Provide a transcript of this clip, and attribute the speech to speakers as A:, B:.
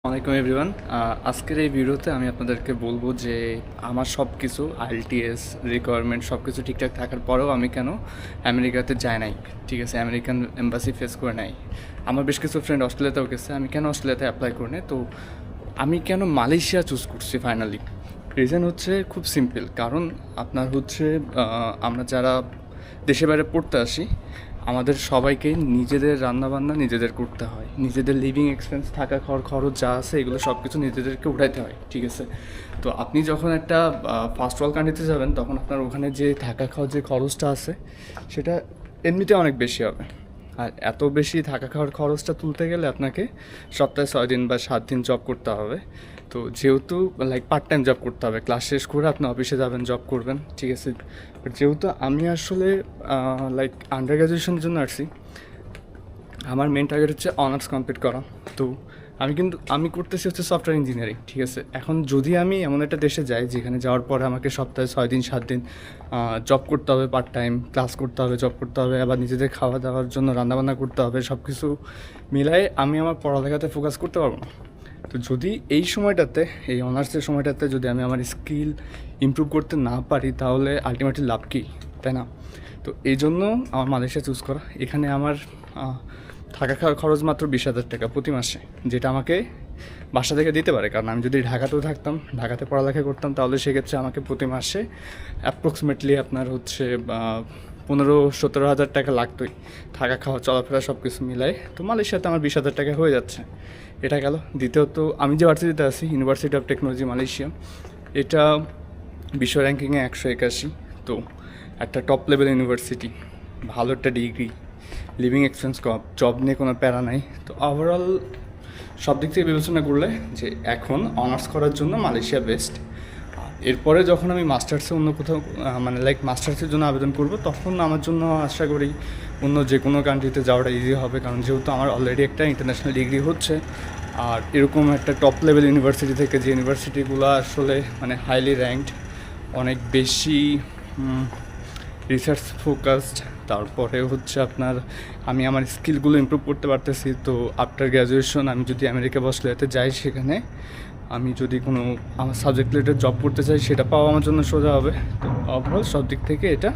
A: ওয়ালাইকুম এভরিওয়ান। আজকের এই ভিডিওতে আমি আপনাদেরকে বলবো যে আমার সব কিছু আইএলটিএস রিকোয়ারমেন্ট সব কিছু ঠিকঠাক থাকার পরেও আমি কেন আমেরিকাতে যাই নাই, ঠিক আছে, আমেরিকান এম্বাসি ফেস করে নাই। আমার বেশ কিছু ফ্রেন্ড অস্ট্রেলিয়াতেও গেছে, আমি কেন অস্ট্রেলিয়াতে অ্যাপ্লাই করি নাই, তো আমি কেন মালয়েশিয়া চুজ করছি ফাইনালি। রিজন হচ্ছে খুব সিম্পল, কারণ আপনার হচ্ছে আমরা যারা দেশে বাইরে পড়তে আসি আমাদের সবাইকে নিজেদের রান্নাবান্না নিজেদের করতে হয়, নিজেদের লিভিং এক্সপেন্স থাকা খাওয়ার খরচ যা আছে এগুলো সব কিছু নিজেদেরকে উঠাইতে হয়, ঠিক আছে। তো আপনি যখন একটা ফার্স্ট ওয়ার্ল্ড কান্ট্রিতে যাবেন তখন আপনার ওখানে যে থাকা খাওয়ার যে খরচটা আছে সেটা এমনিতে অনেক বেশি হবে। আর এত বেশি থাকা খাওয়ার খরচটা তুলতে গেলে আপনাকে সপ্তাহে 6 দিন বা 7 দিন জব করতে হবে। তো যেহেতু লাইক পার্ট টাইম জব করতে হবে, ক্লাস শেষ করে আপনি অফিসে যাবেন, জব করবেন, ঠিক আছে। বাট যেহেতু আমি আসলে লাইক আন্ডার গ্র্যাজুয়েশনের জন্য আসছি, আমার মেন টার্গেট হচ্ছে অনার্স কমপ্লিট করা। তো আমি করতেছি হচ্ছে সফটওয়্যার ইঞ্জিনিয়ারিং, ঠিক আছে। এখন যদি আমি এমন একটা দেশে যাই যেখানে যাওয়ার পরে আমাকে সপ্তাহে 6 দিন 7 দিন জব করতে হবে, পার্ট টাইম ক্লাস করতে হবে, জব করতে হবে, আবার নিজেদের খাওয়া দাওয়ার জন্য রান্নাবান্না করতে হবে, সব কিছু মিলাই আমি আমার পড়ালেখাতে ফোকাস করতে পারবো না। তো যদি এই সময়টাতে, এই অনার্সের সময়টাতে যদি আমি আমার স্কিল ইমপ্রুভ করতে না পারি তাহলে আলটিমেটলি লাভ কী, তাই না? তো এই জন্য আমার মালয়েশিয়া চুজ করা। এখানে আমার থাকা খাওয়ার খরচ মাত্র 20,000 টাকা প্রতি মাসে, যেটা আমাকে বাসা থেকে দিতে পারে। কারণ আমি যদি ঢাকাতেও থাকতাম, ঢাকাতে পড়ালেখা করতাম, তাহলে সেক্ষেত্রে আমাকে প্রতি মাসে অ্যাপ্রক্সিমেটলি আপনার হচ্ছে 15-17 হাজার টাকা লাগতোই, থাকা খাওয়া চলাফেরা সব কিছু মিলাই। তো মালয়েশিয়াতে আমার 20,000 টাকা হয়ে যাচ্ছে। এটা গেল। দ্বিতীয়ত, আমি যে ভার্সিটিতে আছি, ইউনিভার্সিটি অফ টেকনোলজি মালয়েশিয়া, এটা বিশ্ব র্যাঙ্কিংয়ে 181। তো একটা টপ লেভেল ইউনিভার্সিটি, ভালো একটা ডিগ্রি, লিভিং এক্সপেন্স কম, জব নিয়ে কোনো প্যারা নাই। তো ওভারঅল সব দিক থেকে বিবেচনা করলে যে এখন অনার্স করার জন্য মালয়েশিয়া বেস্ট। এরপরে যখন আমি মাস্টার্সে অন্য কোথাও মানে লাইক মাস্টার্সের জন্য আবেদন করব, তখন আমার জন্য আশা করি অন্য যে কোনো কান্ট্রিতে যাওয়াটা ইজি হবে। কারণ যেহেতু আমার অলরেডি একটা ইন্টারন্যাশনাল ডিগ্রি হচ্ছে, আর এরকম একটা টপ লেভেল ইউনিভার্সিটি থেকে, যে ইউনিভার্সিটিগুলো আসলে মানে হাইলি র্যাঙ্কড, অনেক বেশি রিসার্চ ফোকাসড, তারপরে হচ্ছে আপনার আমি আমার স্কিলগুলো ইমপ্রুভ করতে পারতেছি। তো আফটার গ্র্যাজুয়েশন আমি যদি আমেরিকা বা অস্ট্রেলিয়াতে যাই, সেখানে আমি যদি কোনো আমার সাবজেক্ট রিলেটেড জব করতে চাই, সেটা পাওয়া আমার জন্য সোজা হবে। তো ওভারঅল সব দিক থেকে এটা